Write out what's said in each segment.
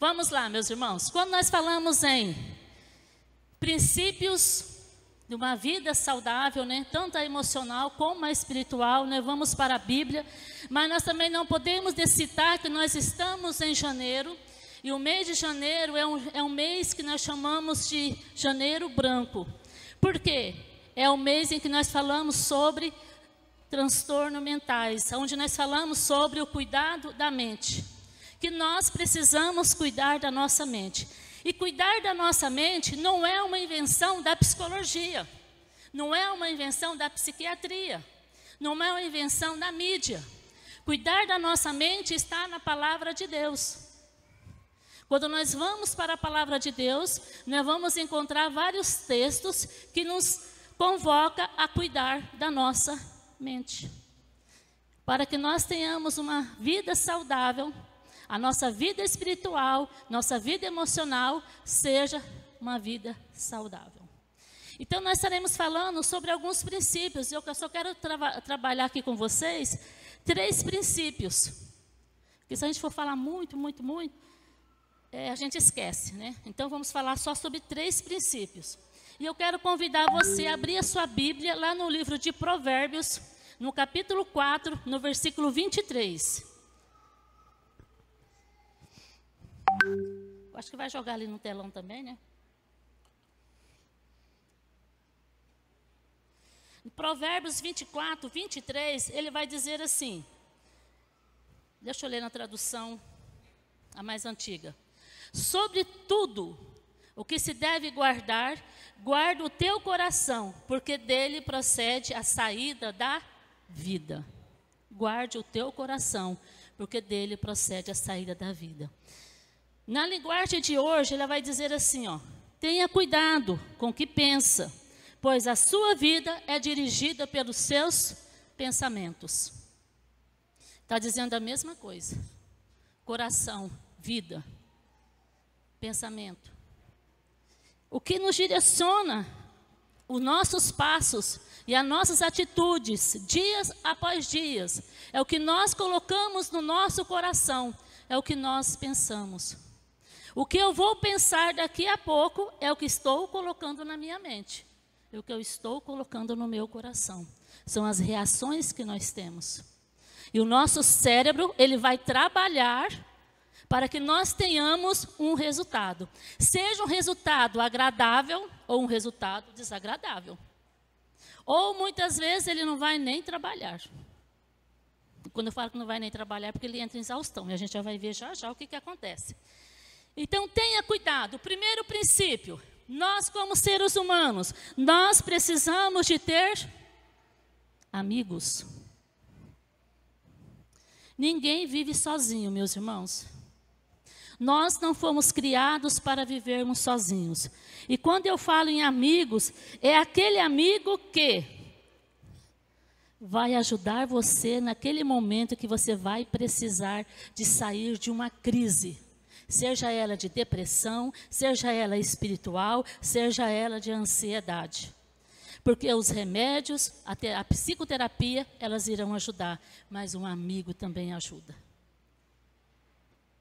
Vamos lá, meus irmãos. Quando nós falamos em princípios de uma vida saudável, né, tanto a emocional como a espiritual, né, vamos para a Bíblia, mas nós também não podemos citar que nós estamos em janeiro, e o mês de janeiro é um mês que nós chamamos de janeiro branco. Por quê? É o mês em que nós falamos sobre transtornos mentais, onde nós falamos sobre o cuidado da mente, que nós precisamos cuidar da nossa mente. E cuidar da nossa mente não é uma invenção da psicologia, não é uma invenção da psiquiatria, não é uma invenção da mídia. Cuidar da nossa mente está na palavra de Deus. Quando nós vamos para a palavra de Deus, nós vamos encontrar vários textos que nos convocam a cuidar da nossa mente. Para que nós tenhamos uma vida saudável, a nossa vida espiritual, nossa vida emocional, seja uma vida saudável. Então, nós estaremos falando sobre alguns princípios. Eu só quero trabalhar aqui com vocês 3 princípios. Porque se a gente for falar muito, a gente esquece, né? Então, vamos falar só sobre 3 princípios. E eu quero convidar você a abrir a sua Bíblia lá no livro de Provérbios, no capítulo 4, no versículo 23. Acho que vai jogar ali no telão também, né? Em Provérbios 24, 23, ele vai dizer assim. Deixa eu ler na tradução, a mais antiga. Sobre tudo o que se deve guardar, guarda o teu coração, porque dele procede a saída da vida. Guarde o teu coração, porque dele procede a saída da vida. Na linguagem de hoje, ela vai dizer assim, ó, tenha cuidado com o que pensa, pois a sua vida é dirigida pelos seus pensamentos. Está dizendo a mesma coisa. Coração, vida, pensamento. O que nos direciona os nossos passos e as nossas atitudes, dias após dias, é o que nós colocamos no nosso coração, é o que nós pensamos. O que eu vou pensar daqui a pouco é o que estou colocando na minha mente. É o que eu estou colocando no meu coração. São as reações que nós temos. E o nosso cérebro, ele vai trabalhar para que nós tenhamos um resultado. Seja um resultado agradável ou um resultado desagradável. Ou muitas vezes ele não vai nem trabalhar. Quando eu falo que não vai nem trabalhar, é porque ele entra em exaustão. E a gente já vai ver já o que acontece. Então, tenha cuidado. O primeiro princípio, nós como seres humanos, nós precisamos de ter amigos. Ninguém vive sozinho, meus irmãos. Nós não fomos criados para vivermos sozinhos. E quando eu falo em amigos, é aquele amigo que vai ajudar você naquele momento que você vai precisar de sair de uma crise. Seja ela de depressão, seja ela espiritual, seja ela de ansiedade. Porque os remédios, a psicoterapia, elas irão ajudar, mas um amigo também ajuda.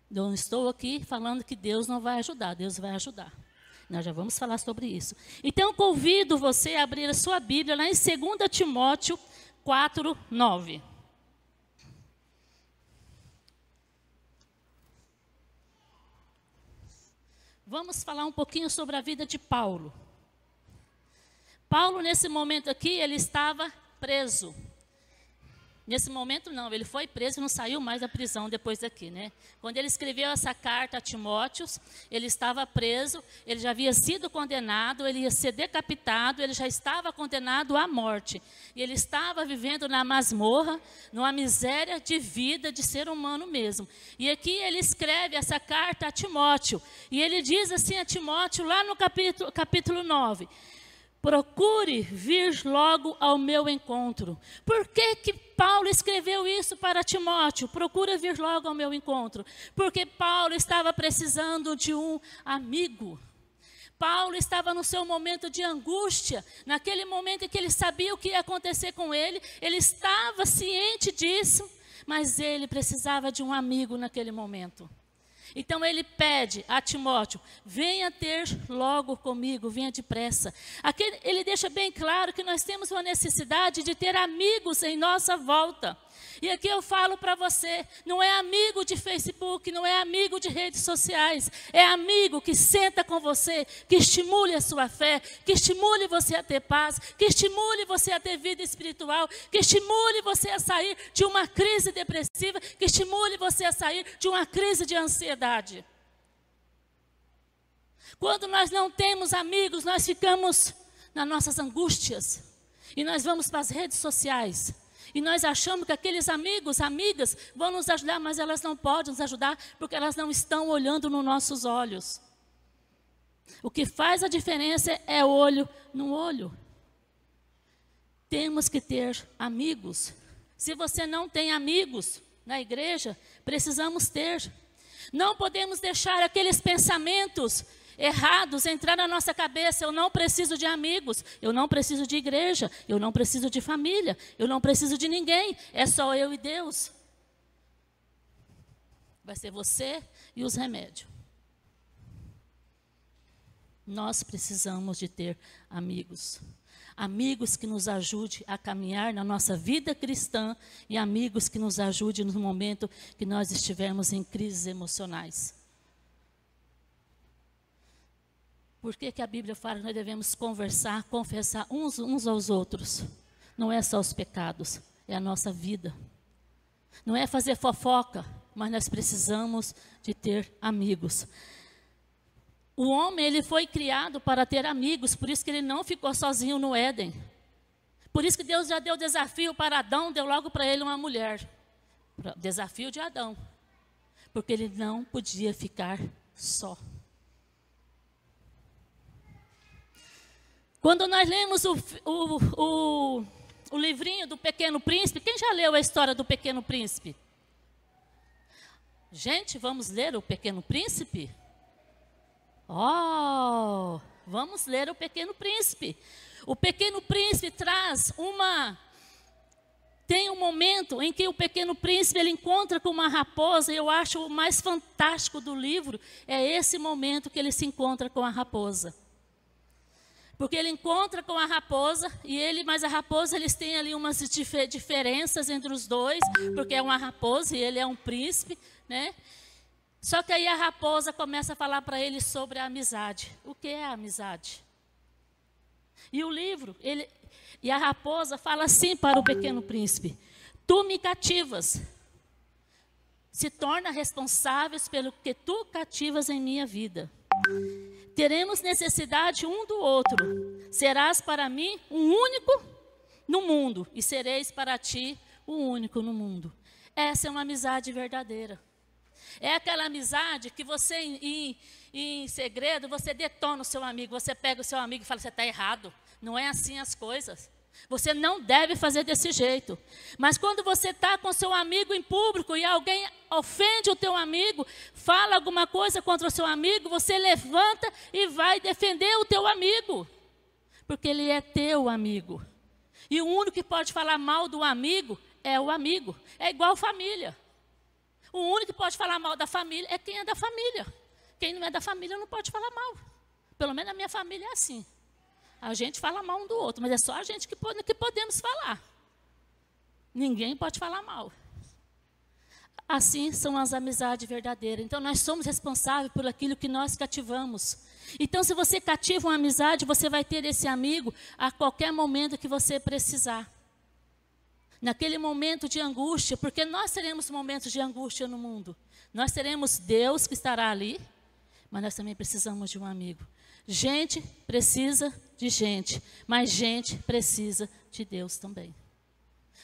Eu não estou aqui falando que Deus não vai ajudar, Deus vai ajudar. Nós já vamos falar sobre isso. Então, convido você a abrir a sua Bíblia lá em 2 Timóteo 4, 9. Vamos falar um pouquinho sobre a vida de Paulo. Paulo, nesse momento aqui, ele estava preso. Nesse momento não, ele foi preso e não saiu mais da prisão depois daqui, né? Quando ele escreveu essa carta a Timóteo, ele estava preso, ele já havia sido condenado, ele ia ser decapitado, ele já estava condenado à morte. E ele estava vivendo na masmorra, numa miséria de vida, de ser humano mesmo. E aqui ele escreve essa carta a Timóteo, e ele diz assim a Timóteo, lá no capítulo 9, procure vir logo ao meu encontro. Por que Paulo escreveu isso para Timóteo? Procura vir logo ao meu encontro. Porque Paulo estava precisando de um amigo. Paulo estava no seu momento de angústia. Naquele momento em que ele sabia o que ia acontecer com ele. Ele estava ciente disso. Mas ele precisava de um amigo naquele momento. Então ele pede a Timóteo, venha ter logo comigo, venha depressa. Aqui ele deixa bem claro que nós temos uma necessidade de ter amigos em nossa volta. E aqui eu falo para você, não é amigo de Facebook, não é amigo de redes sociais, é amigo que senta com você, que estimule a sua fé, que estimule você a ter paz, que estimule você a ter vida espiritual, que estimule você a sair de uma crise depressiva, que estimule você a sair de uma crise de ansiedade. Quando nós não temos amigos, nós ficamos nas nossas angústias e nós vamos para as redes sociais. E nós achamos que aqueles amigos, amigas, vão nos ajudar, mas elas não podem nos ajudar porque elas não estão olhando nos nossos olhos. O que faz a diferença é olho no olho. Temos que ter amigos. Se você não tem amigos na igreja, precisamos ter. Não podemos deixar aqueles pensamentos errados entrar na nossa cabeça. Eu não preciso de amigos, eu não preciso de igreja, eu não preciso de família, eu não preciso de ninguém, é só eu e Deus. Vai ser você e os remédios. Nós precisamos de ter amigos. Amigos que nos ajudem a caminhar na nossa vida cristã e amigos que nos ajudem no momento que nós estivermos em crises emocionais. Por que a Bíblia fala que nós devemos conversar, confessar uns aos outros? Não é só os pecados, é a nossa vida. Não é fazer fofoca, mas nós precisamos de ter amigos. O homem, ele foi criado para ter amigos, por isso que ele não ficou sozinho no Éden. Por isso que Deus já deu desafio para Adão, deu logo para ele uma mulher. Desafio de Adão. Porque ele não podia ficar só. Quando nós lemos o livrinho do Pequeno Príncipe, quem já leu a história do Pequeno Príncipe? Gente, vamos ler o Pequeno Príncipe? Oh, vamos ler o Pequeno Príncipe. O Pequeno Príncipe tem um momento em que o Pequeno Príncipe ele encontra com uma raposa, e eu acho o mais fantástico do livro, é esse momento que ele se encontra com a raposa. Porque ele encontra com a raposa, mas a raposa, eles têm ali umas diferenças entre os dois, porque é uma raposa e ele é um príncipe, né? Só que aí a raposa começa a falar para ele sobre a amizade. O que é a amizade? E o livro, e a raposa fala assim para o Pequeno Príncipe: tu me cativas, se torna responsáveis pelo que tu cativas em minha vida. Teremos necessidade um do outro. Serás para mim um único no mundo, e sereis para ti o único no mundo. Essa é uma amizade verdadeira. É aquela amizade que você, em segredo, você detona o seu amigo. Você pega o seu amigo e fala, você está errado. Não é assim as coisas. Você não deve fazer desse jeito. Mas quando você está com seu amigo em público e alguém ofende o teu amigo, fala alguma coisa contra o seu amigo, você levanta e vai defender o teu amigo. Porque ele é teu amigo. E o único que pode falar mal do amigo é o amigo. É igual família. O único que pode falar mal da família é quem é da família. Quem não é da família não pode falar mal. Pelo menos a minha família é assim. A gente fala mal um do outro, mas é só a gente que podemos falar. Ninguém pode falar mal. Assim são as amizades verdadeiras. Então, nós somos responsáveis por aquilo que nós cativamos. Então, se você cativa uma amizade, você vai ter esse amigo a qualquer momento que você precisar. Naquele momento de angústia, porque nós teremos momentos de angústia no mundo. Nós teremos Deus que estará ali, mas nós também precisamos de um amigo. Gente precisa de gente, mas gente precisa de Deus também.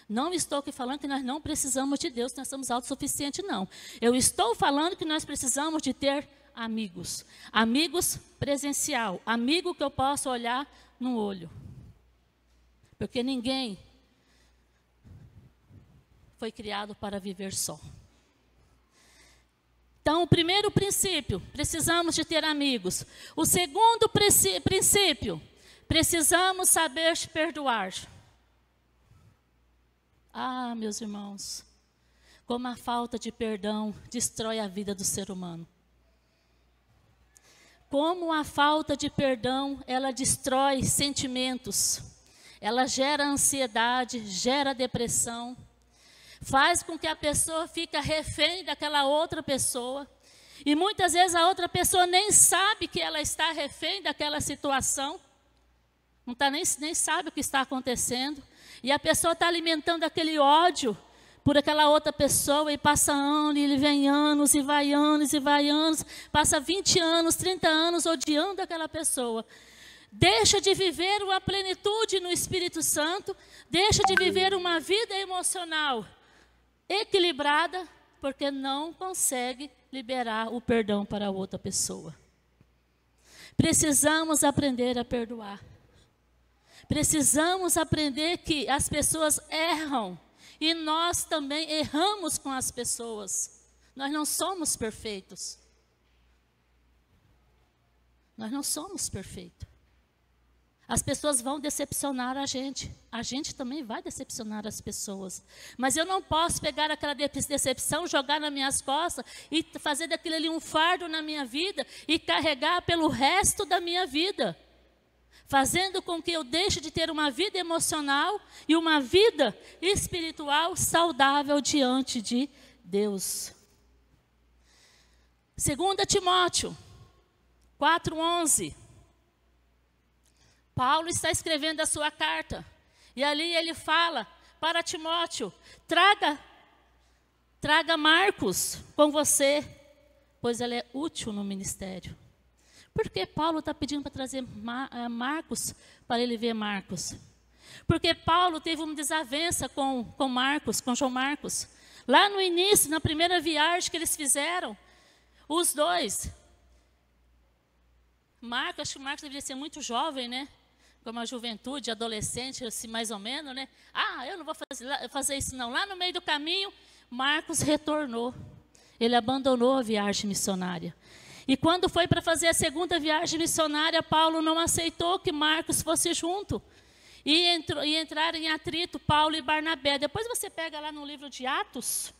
Não estou aqui falando que nós não precisamos de Deus, que nós somos autossuficientes, não. Eu estou falando que nós precisamos de ter amigos. Amigos presencial, amigo que eu possa olhar no olho. Porque ninguém foi criado para viver só. Então, o primeiro princípio, precisamos de ter amigos. O segundo princípio, precisamos saber perdoar. Ah, meus irmãos, como a falta de perdão destrói a vida do ser humano. como a falta de perdão, ela destrói sentimentos, ela gera ansiedade, gera depressão, faz com que a pessoa fique refém daquela outra pessoa, e muitas vezes a outra pessoa nem sabe que ela está refém daquela situação, nem sabe o que está acontecendo, e a pessoa está alimentando aquele ódio por aquela outra pessoa, e passa anos, e ele vem anos, e vai anos, e vai anos, passa 20 anos, 30 anos odiando aquela pessoa. Deixa de viver uma plenitude no Espírito Santo, deixa de viver uma vida emocional equilibrada, porque não consegue liberar o perdão para a outra pessoa. Precisamos aprender a perdoar. Precisamos aprender que as pessoas erram, e nós também erramos com as pessoas. Nós não somos perfeitos. Nós não somos perfeitos. As pessoas vão decepcionar a gente também vai decepcionar as pessoas. Mas eu não posso pegar aquela decepção, jogar nas minhas costas e fazer daquilo ali um fardo na minha vida e carregar pelo resto da minha vida, fazendo com que eu deixe de ter uma vida emocional e uma vida espiritual saudável diante de Deus. 2 Timóteo 4:11. Paulo está escrevendo a sua carta, e ali ele fala para Timóteo: traga Marcos com você, pois ele é útil no ministério. Por que Paulo está pedindo para trazer Marcos, para ele ver Marcos? Porque Paulo teve uma desavença com Marcos, com João Marcos. Lá no início, na primeira viagem que eles fizeram, os dois. Acho que Marcos deveria ser muito jovem, né? Como a juventude, adolescente, assim, mais ou menos, né? Eu não vou fazer isso não. Lá no meio do caminho, Marcos retornou. Ele abandonou a viagem missionária. E quando foi para fazer a segunda viagem missionária, Paulo não aceitou que Marcos fosse junto. E entraram em atrito, Paulo e Barnabé. Depois você pega lá no livro de Atos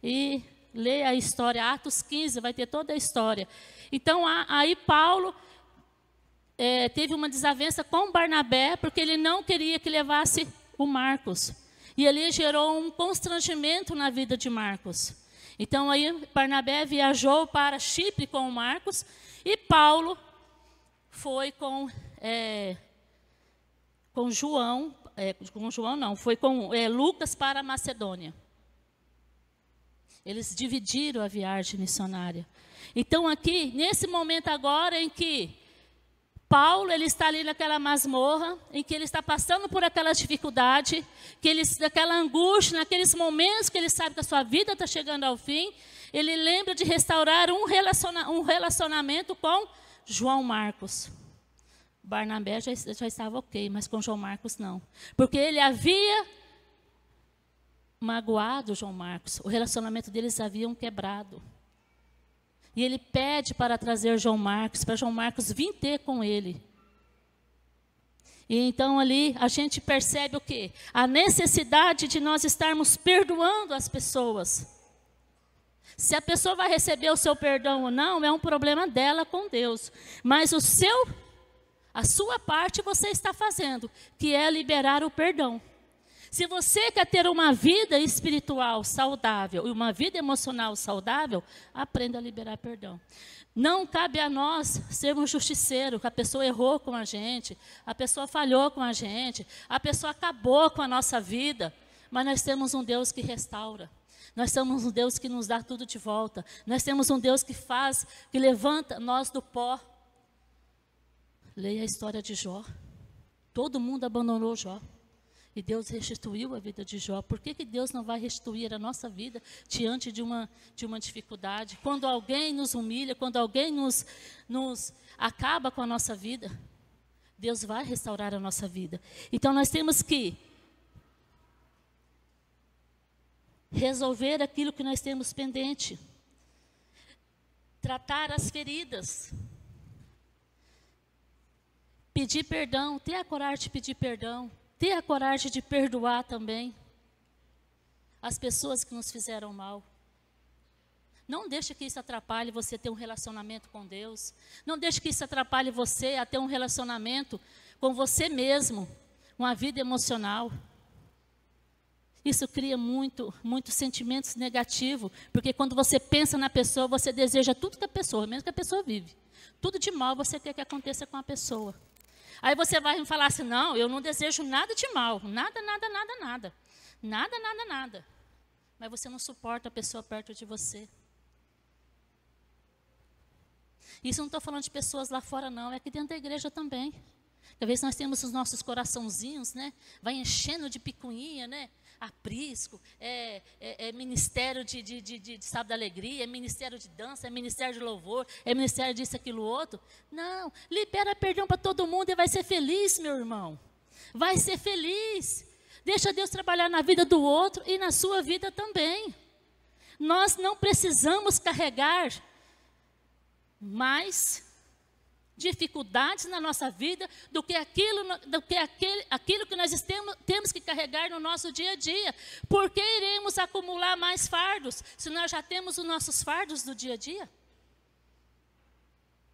e lê a história, Atos 15, vai ter toda a história. Então, aí Paulo teve uma desavença com Barnabé, porque ele não queria que levasse o Marcos. E ali gerou um constrangimento na vida de Marcos. Então, aí Barnabé viajou para Chipre com o Marcos, e Paulo foi com Lucas para a Macedônia. Eles dividiram a viagem missionária. Então, aqui, nesse momento agora em que Paulo ele está ali naquela masmorra, em que ele está passando por aquela dificuldade, daquela angústia, naqueles momentos que ele sabe que a sua vida está chegando ao fim, ele lembra de restaurar um relacionamento com João Marcos. Barnabé já estava ok, mas com João Marcos não. Porque ele havia magoado João Marcos, o relacionamento deles haviam quebrado. E ele pede para trazer João Marcos, para João Marcos vir ter com ele. E então ali a gente percebe o quê? A necessidade de nós estarmos perdoando as pessoas. Se a pessoa vai receber o seu perdão ou não, é um problema dela com Deus. Mas a sua parte você está fazendo, que é liberar o perdão. Se você quer ter uma vida espiritual saudável e uma vida emocional saudável, aprenda a liberar perdão. Não cabe a nós sermos justiceiros, que a pessoa errou com a gente, a pessoa falhou com a gente, a pessoa acabou com a nossa vida, mas nós temos um Deus que restaura. Nós temos um Deus que nos dá tudo de volta. Nós temos um Deus que levanta nós do pó. Leia a história de Jó. Todo mundo abandonou Jó. E Deus restituiu a vida de Jó. Por que Deus não vai restituir a nossa vida diante de uma dificuldade? Quando alguém nos humilha, quando alguém nos acaba com a nossa vida, Deus vai restaurar a nossa vida. Então nós temos que resolver aquilo que nós temos pendente. Tratar as feridas. Pedir perdão, ter a coragem de pedir perdão. Ter a coragem de perdoar também as pessoas que nos fizeram mal. Não deixe que isso atrapalhe você ter um relacionamento com Deus. Não deixe que isso atrapalhe você a ter um relacionamento com você mesmo, uma vida emocional. Isso cria muitos sentimentos negativos, porque quando você pensa na pessoa, você deseja tudo da pessoa, mesmo que a pessoa vive. Tudo de mal você quer que aconteça com a pessoa. Aí você vai me falar assim, não, eu não desejo nada de mal, nada, nada, nada, nada. Nada, nada, nada. Mas você não suporta a pessoa perto de você. Isso não estou falando de pessoas lá fora, não, é aqui dentro da igreja também. Às vezes nós temos os nossos coraçãozinhos, né? Vai enchendo de picuinha, né? Aprisco, ministério de sábado da alegria, é ministério de dança, é ministério de louvor, é ministério disso, aquilo, outro. Não, libera perdão para todo mundo e vai ser feliz, meu irmão. Vai ser feliz. Deixa Deus trabalhar na vida do outro e na sua vida também. Nós não precisamos carregar mais dificuldades na nossa vida do que aquilo que nós temos que carregar no nosso dia a dia. Por que iremos acumular mais fardos se nós já temos os nossos fardos do dia a dia?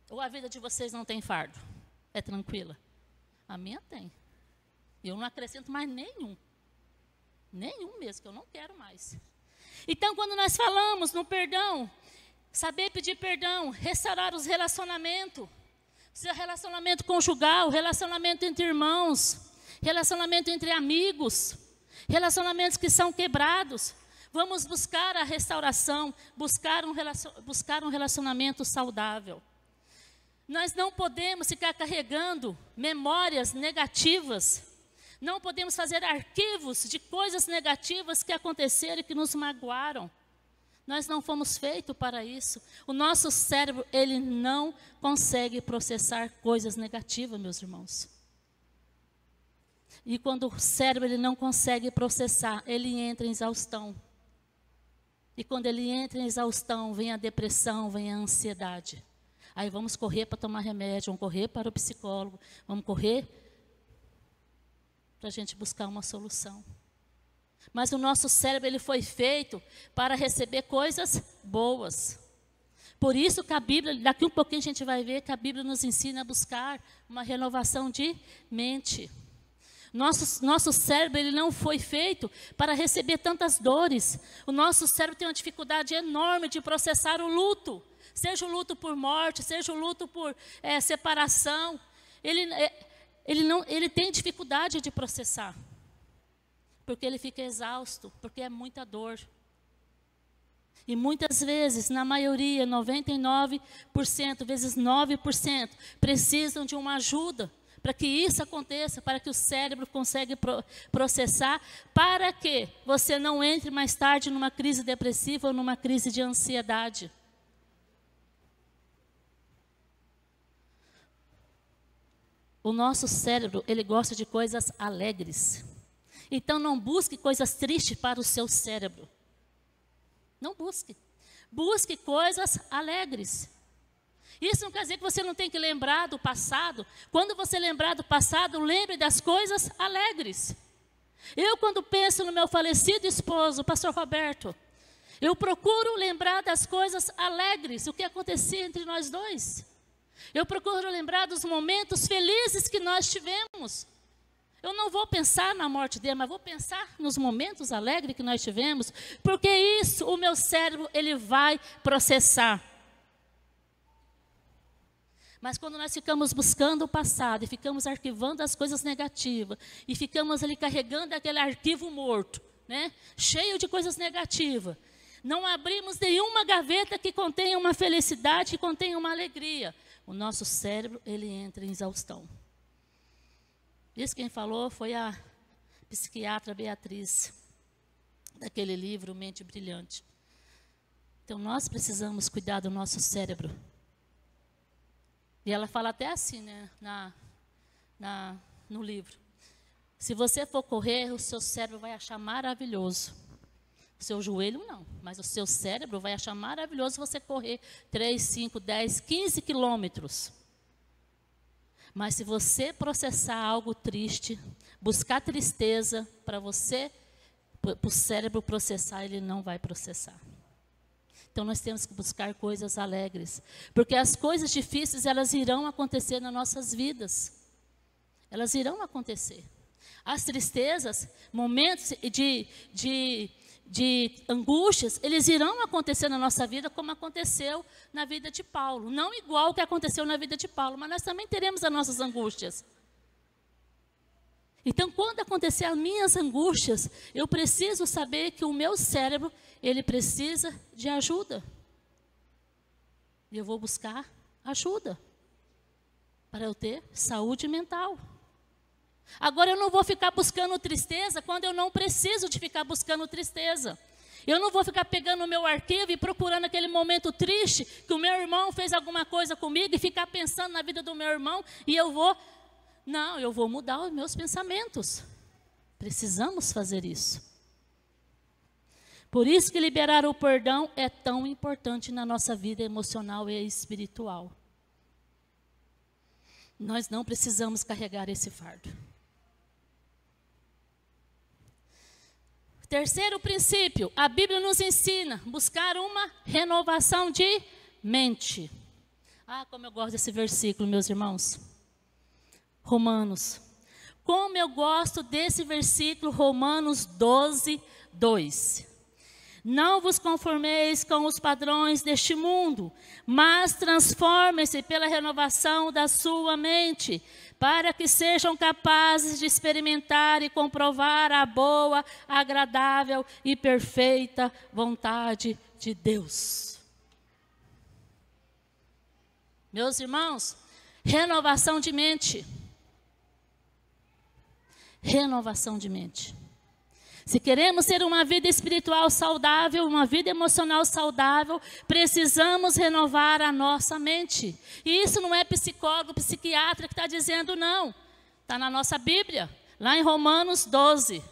Ou a vida de vocês não tem fardo? É tranquila? A minha tem. Eu não acrescento mais nenhum. Nenhum mesmo, que eu não quero mais. Então, quando nós falamos no perdão, saber pedir perdão, restaurar os relacionamentos, seu relacionamento conjugal, relacionamento entre irmãos, relacionamento entre amigos, relacionamentos que são quebrados. Vamos buscar a restauração, buscar um relacionamento saudável. Nós não podemos ficar carregando memórias negativas. Não podemos fazer arquivos de coisas negativas que aconteceram e que nos magoaram. Nós não fomos feitos para isso. O nosso cérebro, ele não consegue processar coisas negativas, meus irmãos. E quando o cérebro ele não consegue processar, ele entra em exaustão. E quando ele entra em exaustão, vem a depressão, vem a ansiedade. Aí vamos correr para tomar remédio, vamos correr para o psicólogo, vamos correr para a gente buscar uma solução. Mas o nosso cérebro ele foi feito para receber coisas boas. Por isso que a Bíblia, daqui um pouquinho a gente vai ver que a Bíblia nos ensina a buscar uma renovação de mente. Nosso cérebro ele não foi feito para receber tantas dores. O nosso cérebro tem uma dificuldade enorme de processar o luto. Seja o luto por morte, seja o luto por separação. Ele tem dificuldade de processar. Porque ele fica exausto, porque é muita dor. E muitas vezes, na maioria, 99%, vezes 9%, precisam de uma ajuda para que isso aconteça, para que o cérebro consiga processar, para que você não entre mais tarde numa crise depressiva ou numa crise de ansiedade. O nosso cérebro, ele gosta de coisas alegres. Então, não busque coisas tristes para o seu cérebro. Não busque. Busque coisas alegres. Isso não quer dizer que você não tem que lembrar do passado. Quando você lembrar do passado, lembre das coisas alegres. Eu, quando penso no meu falecido esposo, o pastor Roberto, eu procuro lembrar das coisas alegres, o que acontecia entre nós dois. Eu procuro lembrar dos momentos felizes que nós tivemos. Eu não vou pensar na morte dele, mas vou pensar nos momentos alegres que nós tivemos, porque isso o meu cérebro ele vai processar. Mas quando nós ficamos buscando o passado e ficamos arquivando as coisas negativas e ficamos ali carregando aquele arquivo morto, né, cheio de coisas negativas, não abrimos nenhuma gaveta que contenha uma felicidade, que contenha uma alegria, o nosso cérebro ele entra em exaustão. Isso quem falou foi a psiquiatra Beatriz, daquele livro Mente Brilhante. Então, nós precisamos cuidar do nosso cérebro. E ela fala até assim, né, no livro. Se você for correr, o seu cérebro vai achar maravilhoso. O seu joelho não, mas o seu cérebro vai achar maravilhoso você correr 3, 5, 10, 15 quilômetros. Mas se você processar algo triste, buscar tristeza para o cérebro processar, ele não vai processar. Então nós temos que buscar coisas alegres, porque as coisas difíceis, elas irão acontecer nas nossas vidas. Elas irão acontecer. As tristezas, momentos de angústias, eles irão acontecer na nossa vida, como aconteceu na vida de Paulo. Não igual o que aconteceu na vida de Paulo, mas nós também teremos as nossas angústias. Então, quando acontecer as minhas angústias, eu preciso saber que o meu cérebro, ele precisa de ajuda. E eu vou buscar ajuda para eu ter saúde mental. Agora, eu não vou ficar buscando tristeza quando eu não preciso de ficar buscando tristeza. Eu não vou ficar pegando o meu arquivo e procurando aquele momento triste que o meu irmão fez alguma coisa comigo e ficar pensando na vida do meu irmão e eu vou... Não, eu vou mudar os meus pensamentos. Precisamos fazer isso. Por isso que liberar o perdão é tão importante na nossa vida emocional e espiritual. Nós não precisamos carregar esse fardo. Terceiro princípio, a Bíblia nos ensina a buscar uma renovação de mente. Ah, como eu gosto desse versículo, meus irmãos. Romanos. Como eu gosto desse versículo, Romanos 12, 2. Não vos conformeis com os padrões deste mundo, mas transformem-se pela renovação da sua mente, para que sejam capazes de experimentar e comprovar a boa, agradável e perfeita vontade de Deus. Meus irmãos, renovação de mente. Renovação de mente. Se queremos ter uma vida espiritual saudável, uma vida emocional saudável, precisamos renovar a nossa mente. E isso não é psicólogo, psiquiatra que está dizendo, não. Está na nossa Bíblia, lá em Romanos 12.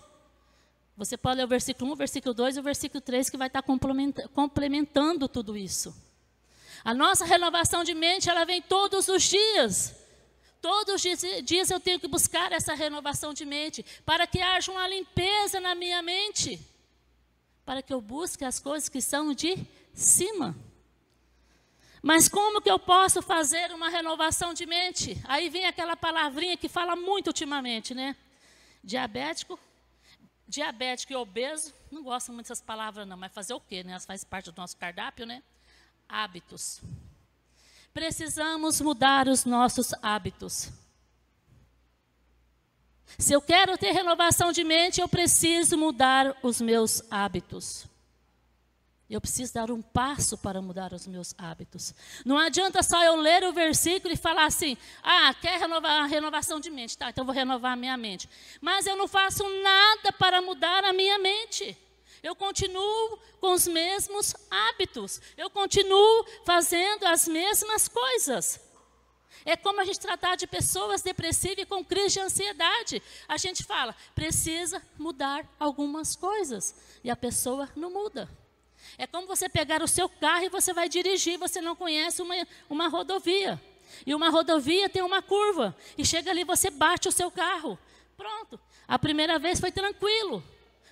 Você pode ler o versículo 1, o versículo 2 e o versículo 3, que vai estar complementando tudo isso. A nossa renovação de mente, ela vem todos os dias. Todos os dias eu tenho que buscar essa renovação de mente, para que haja uma limpeza na minha mente, para que eu busque as coisas que são de cima. Mas como que eu posso fazer uma renovação de mente? Aí vem aquela palavrinha que fala muito ultimamente, né? Diabético e obeso, não gosto muito dessas palavras não, mas fazer o quê, né? Elas fazem parte do nosso cardápio, né? Hábitos. Precisamos mudar os nossos hábitos. Se eu quero ter renovação de mente, eu preciso mudar os meus hábitos. Eu preciso dar um passo para mudar os meus hábitos. Não adianta só eu ler o versículo e falar assim, quer renovar a renovação de mente, tá, então eu vou renovar a minha mente. Mas eu não faço nada para mudar a minha mente. Eu continuo com os mesmos hábitos. Eu continuo fazendo as mesmas coisas. É como a gente tratar de pessoas depressivas e com crise de ansiedade. A gente fala, precisa mudar algumas coisas. E a pessoa não muda. É como você pegar o seu carro e você vai dirigir, você não conhece uma rodovia. E uma rodovia tem uma curva. E chega ali, você bate o seu carro. Pronto. A primeira vez foi tranquilo.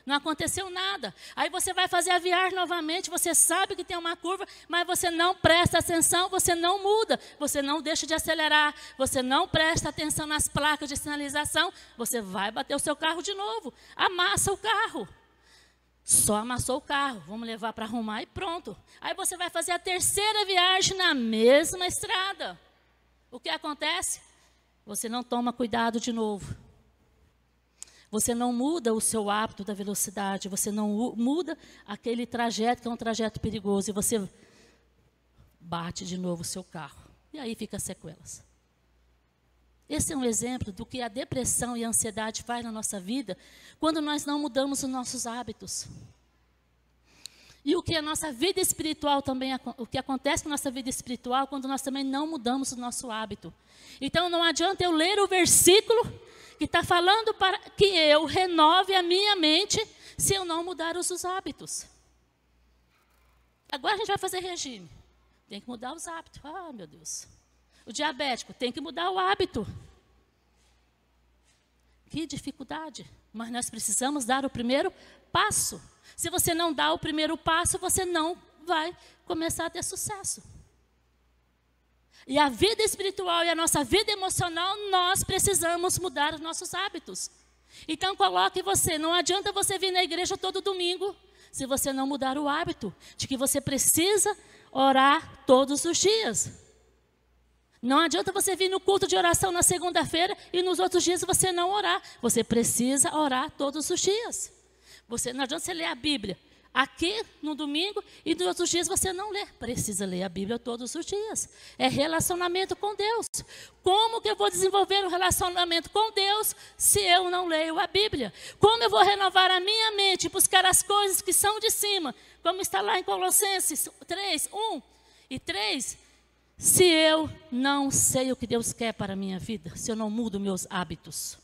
Não aconteceu nada. Aí você vai fazer a viagem novamente, você sabe que tem uma curva, mas você não presta atenção, você não muda, você não deixa de acelerar, você não presta atenção nas placas de sinalização, você vai bater o seu carro de novo, amassa o carro. Só amassou o carro, vamos levar para arrumar e pronto. Aí você vai fazer a terceira viagem na mesma estrada. O que acontece? Você não toma cuidado de novo. Você não muda o seu hábito da velocidade, você não muda aquele trajeto que é um trajeto perigoso e você bate de novo o seu carro. E aí fica sequelas. Esse é um exemplo do que a depressão e a ansiedade faz na nossa vida quando nós não mudamos os nossos hábitos. E o que a nossa vida espiritual também, o que acontece com a nossa vida espiritual quando nós também não mudamos o nosso hábito. Então não adianta eu ler o versículo que está falando para que eu renove a minha mente se eu não mudar os hábitos. Agora a gente vai fazer regime. Tem que mudar os hábitos. Ah, meu Deus. O diabético tem que mudar o hábito. Que dificuldade. Mas nós precisamos dar o primeiro passo. Se você não dá o primeiro passo, você não vai começar a ter sucesso. E a vida espiritual e a nossa vida emocional, nós precisamos mudar os nossos hábitos. Então coloque você, não adianta você vir na igreja todo domingo, se você não mudar o hábito de que você precisa orar todos os dias. Não adianta você vir no culto de oração na segunda-feira e nos outros dias você não orar. Você precisa orar todos os dias. Não adianta você ler a Bíblia aqui no domingo e nos outros dias você não lê. Precisa ler a Bíblia todos os dias. É relacionamento com Deus. Como que eu vou desenvolver um relacionamento com Deus se eu não leio a Bíblia? Como eu vou renovar a minha mente e buscar as coisas que são de cima? Como está lá em Colossenses 3, 1 e 3. Se eu não sei o que Deus quer para a minha vida, se eu não mudo meus hábitos,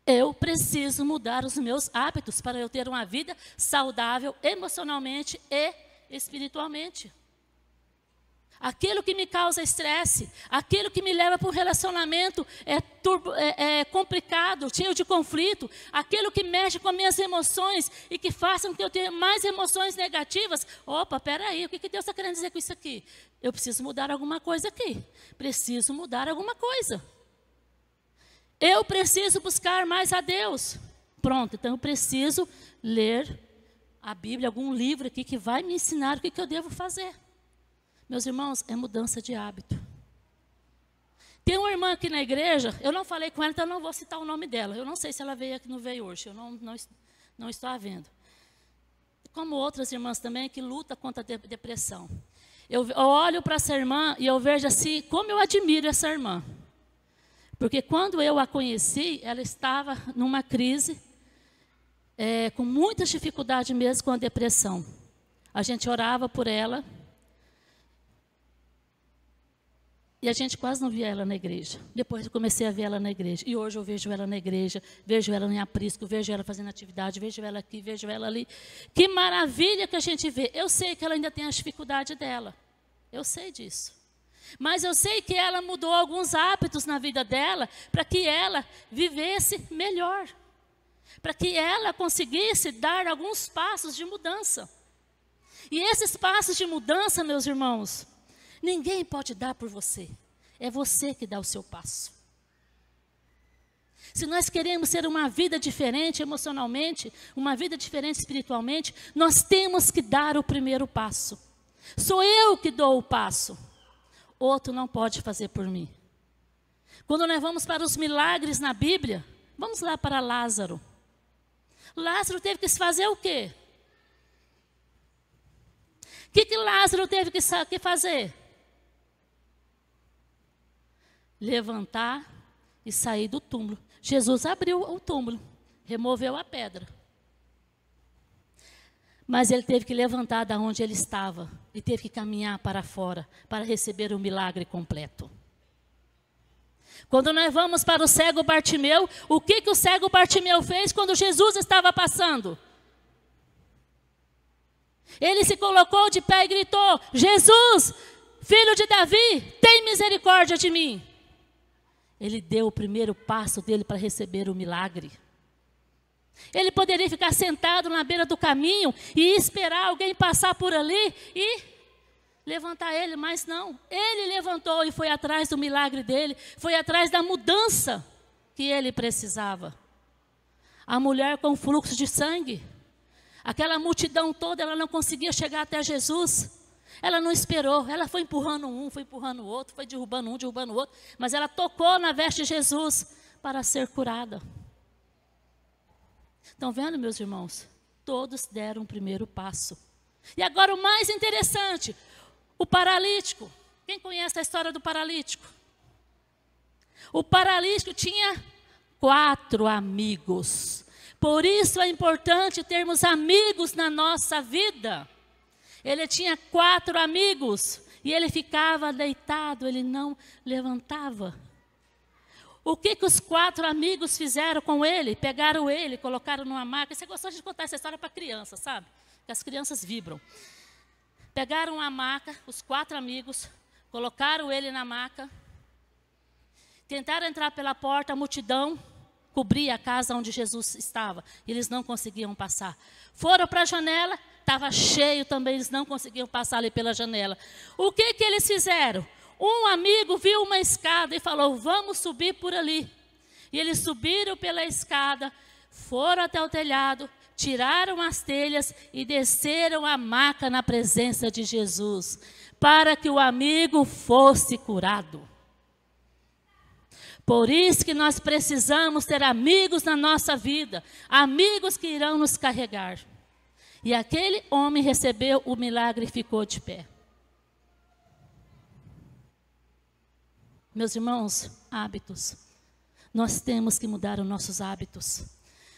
eu preciso mudar os meus hábitos para eu ter uma vida saudável emocionalmente e espiritualmente. Aquilo que me causa estresse, aquilo que me leva para um relacionamento complicado, cheio de conflito, aquilo que mexe com as minhas emoções e que faça com que eu tenha mais emoções negativas. Opa, peraí, o que Deus está querendo dizer com isso aqui? Eu preciso mudar alguma coisa aqui. Preciso mudar alguma coisa. Eu preciso buscar mais a Deus. Pronto, então eu preciso ler a Bíblia, algum livro aqui que vai me ensinar o que eu devo fazer. Meus irmãos, é mudança de hábito. Tem uma irmã aqui na igreja, eu não falei com ela, então eu não vou citar o nome dela. Eu não sei se ela veio aqui, não veio hoje, eu não estou a vendo. Como outras irmãs também que lutam contra a depressão. Eu olho para essa irmã e eu vejo assim, como eu admiro essa irmã. Porque quando eu a conheci, ela estava numa crise, com muitas dificuldades mesmo com a depressão. A gente orava por ela. E a gente quase não via ela na igreja. Depois eu comecei a ver ela na igreja. E hoje eu vejo ela na igreja, vejo ela em aprisco, vejo ela fazendo atividade, vejo ela aqui, vejo ela ali. Que maravilha que a gente vê. Eu sei que ela ainda tem a dificuldade dela. Eu sei disso. Mas eu sei que ela mudou alguns hábitos na vida dela para que ela vivesse melhor. Para que ela conseguisse dar alguns passos de mudança. E esses passos de mudança, meus irmãos, ninguém pode dar por você. É você que dá o seu passo. Se nós queremos ter uma vida diferente emocionalmente, uma vida diferente espiritualmente, nós temos que dar o primeiro passo. Sou eu que dou o passo. Outro não pode fazer por mim. Quando nós vamos para os milagres na Bíblia, vamos lá para Lázaro. Lázaro teve que fazer o quê? O que Lázaro teve que fazer? Levantar e sair do túmulo. Jesus abriu o túmulo, removeu a pedra. Mas ele teve que levantar da onde ele estava e teve que caminhar para fora para receber o milagre completo. Quando nós vamos para o cego Bartimeu, o que o cego Bartimeu fez quando Jesus estava passando? Ele se colocou de pé e gritou: Jesus, filho de Davi, tem misericórdia de mim. Ele deu o primeiro passo dele para receber o milagre. Ele poderia ficar sentado na beira do caminho e esperar alguém passar por ali e levantar ele, mas não. Ele levantou e foi atrás do milagre dele, foi atrás da mudança que ele precisava. A mulher com fluxo de sangue, aquela multidão toda, ela não conseguia chegar até Jesus. Ela não esperou, ela foi empurrando um, foi empurrando o outro, foi derrubando um, derrubando o outro, mas ela tocou na veste de Jesus para ser curada. Estão vendo, meus irmãos? Todos deram o primeiro passo. E agora o mais interessante, o paralítico. Quem conhece a história do paralítico? O paralítico tinha 4 amigos. Por isso é importante termos amigos na nossa vida. Ele tinha 4 amigos e ele ficava deitado, ele não levantava. O que os 4 amigos fizeram com ele? Pegaram ele, colocaram numa maca. Você gostou de contar essa história para criança, sabe? Que as crianças vibram. Pegaram uma maca, os 4 amigos, colocaram ele na maca. Tentaram entrar pela porta, a multidão cobria a casa onde Jesus estava. Eles não conseguiam passar. Foram para a janela, estava cheio também, eles não conseguiam passar ali pela janela. O que que eles fizeram? Um amigo viu uma escada e falou, vamos subir por ali. E eles subiram pela escada, foram até o telhado, tiraram as telhas e desceram a maca na presença de Jesus, para que o amigo fosse curado. Por isso que nós precisamos ter amigos na nossa vida, amigos que irão nos carregar. E aquele homem recebeu o milagre e ficou de pé. Meus irmãos, hábitos. Nós temos que mudar os nossos hábitos.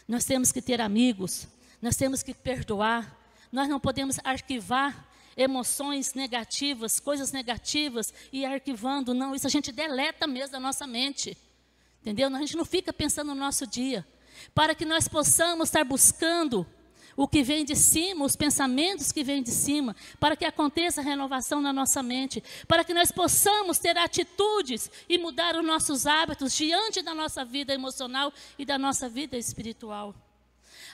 Nós temos que ter amigos. Nós temos que perdoar. Nós não podemos arquivar emoções negativas, coisas negativas e ir arquivando. Não, isso a gente deleta mesmo da nossa mente. Entendeu? A gente não fica pensando no nosso dia. Para que nós possamos estar buscando o que vem de cima, os pensamentos que vêm de cima, para que aconteça a renovação na nossa mente, para que nós possamos ter atitudes e mudar os nossos hábitos diante da nossa vida emocional e da nossa vida espiritual.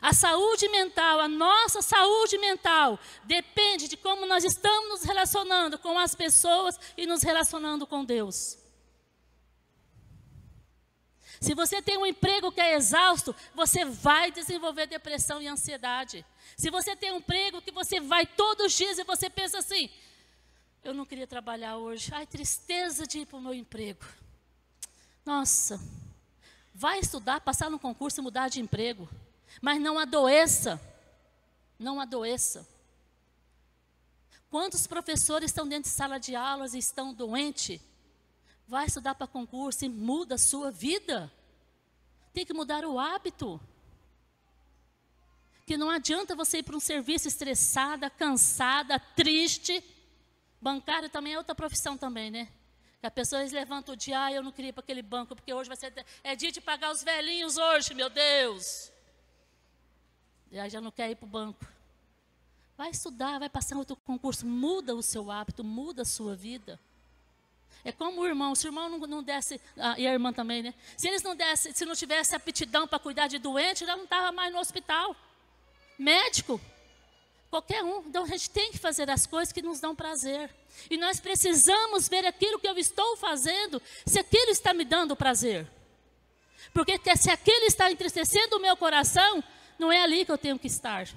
A saúde mental, a nossa saúde mental, depende de como nós estamos nos relacionando com as pessoas e nos relacionando com Deus. Se você tem um emprego que é exausto, você vai desenvolver depressão e ansiedade. Se você tem um emprego que você vai todos os dias e você pensa assim, eu não queria trabalhar hoje, ai, tristeza de ir para o meu emprego. Nossa, vai estudar, passar no concurso e mudar de emprego. Mas não adoeça, não adoeça. Quantos professores estão dentro de sala de aulas e estão doentes? Vai estudar para concurso e muda a sua vida. Tem que mudar o hábito. Que não adianta você ir para um serviço estressada, cansada, triste. Bancário também é outra profissão também, né? Que a pessoa levanta o dia, eu não queria ir para aquele banco, porque hoje é dia de pagar os velhinhos hoje, meu Deus. E aí já não quer ir para o banco. Vai estudar, vai passar outro concurso, muda o seu hábito, muda a sua vida. É como o irmão, se o irmão não desse, e a irmã também, né? Se eles não dessem, se não tivesse aptidão para cuidar de doente, já não estava mais no hospital. Médico, qualquer um. Então a gente tem que fazer as coisas que nos dão prazer. E nós precisamos ver aquilo que eu estou fazendo, se aquilo está me dando prazer. Porque se aquilo está entristecendo o meu coração, não é ali que eu tenho que estar.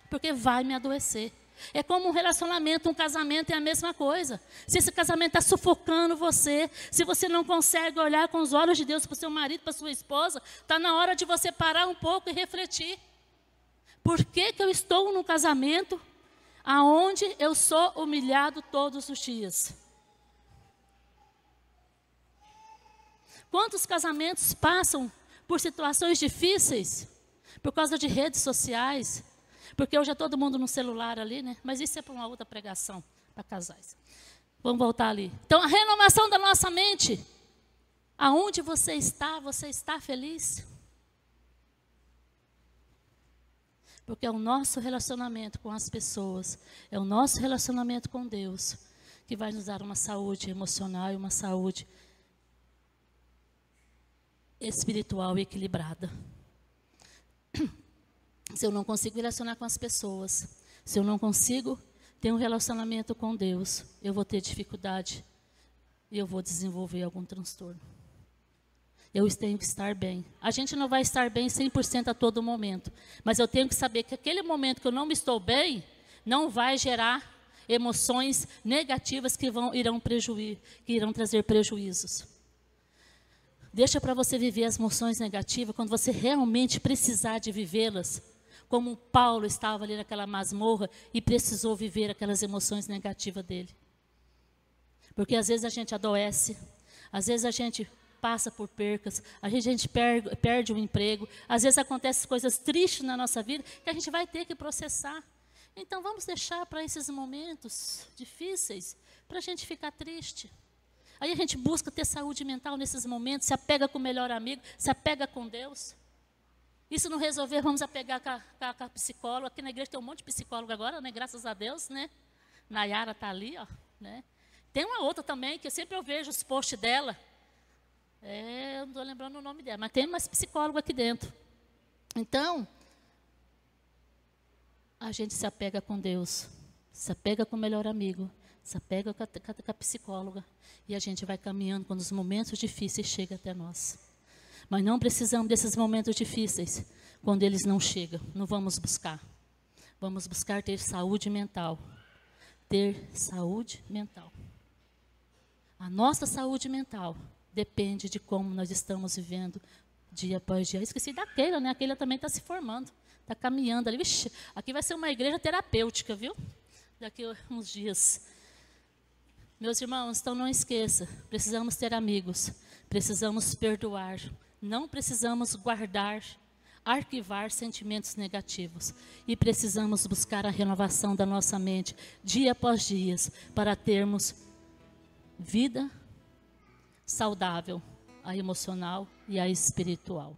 Porque vai me adoecer. É como um relacionamento, um casamento é a mesma coisa. Se esse casamento está sufocando você, se você não consegue olhar com os olhos de Deus para o seu marido, para a sua esposa, está na hora de você parar um pouco e refletir. Por que que eu estou num casamento aonde eu sou humilhado todos os dias? Quantos casamentos passam por situações difíceis por causa de redes sociais? Porque hoje é todo mundo no celular ali, né? Mas isso é para uma outra pregação, para casais. Vamos voltar ali. Então, a renovação da nossa mente. Aonde você está feliz? Porque é o nosso relacionamento com as pessoas, é o nosso relacionamento com Deus, que vai nos dar uma saúde emocional e uma saúde espiritual e equilibrada. Se eu não consigo relacionar com as pessoas, se eu não consigo ter um relacionamento com Deus, eu vou ter dificuldade e eu vou desenvolver algum transtorno. Eu tenho que estar bem. A gente não vai estar bem 100% a todo momento, mas eu tenho que saber que aquele momento que eu não estou bem, não vai gerar emoções negativas que irão trazer prejuízos. Deixa para você viver as emoções negativas quando você realmente precisar de vivê-las. Como Paulo estava ali naquela masmorra e precisou viver aquelas emoções negativas dele. Porque às vezes a gente adoece, às vezes a gente passa por percas, a gente perde o emprego, às vezes acontecem coisas tristes na nossa vida que a gente vai ter que processar. Então vamos deixar para esses momentos difíceis, para a gente ficar triste. Aí a gente busca ter saúde mental nesses momentos, se apega com o melhor amigo, se apega com Deus. E se não resolver, vamos apegar com a psicóloga. Aqui na igreja tem um monte de psicólogo agora, né? Graças a Deus, né? Nayara está ali, ó, né? Tem uma outra também, que eu vejo os posts dela. Eu não estou lembrando o nome dela, mas tem mais psicólogo aqui dentro. Então, a gente se apega com Deus, se apega com o melhor amigo, se apega com a psicóloga, e a gente vai caminhando quando os momentos difíceis chegam até nós. Mas não precisamos desses momentos difíceis, quando eles não chegam, não vamos buscar. Vamos buscar ter saúde mental. Ter saúde mental. A nossa saúde mental depende de como nós estamos vivendo dia após dia. Eu esqueci da Keila, né? A Keila também está se formando, está caminhando ali. Vixe, aqui vai ser uma igreja terapêutica, viu? Daqui a uns dias. Meus irmãos, então não esqueça, precisamos ter amigos, precisamos perdoar, não precisamos guardar, arquivar sentimentos negativos e precisamos buscar a renovação da nossa mente dia após dia para termos vida saudável, a emocional e a espiritual.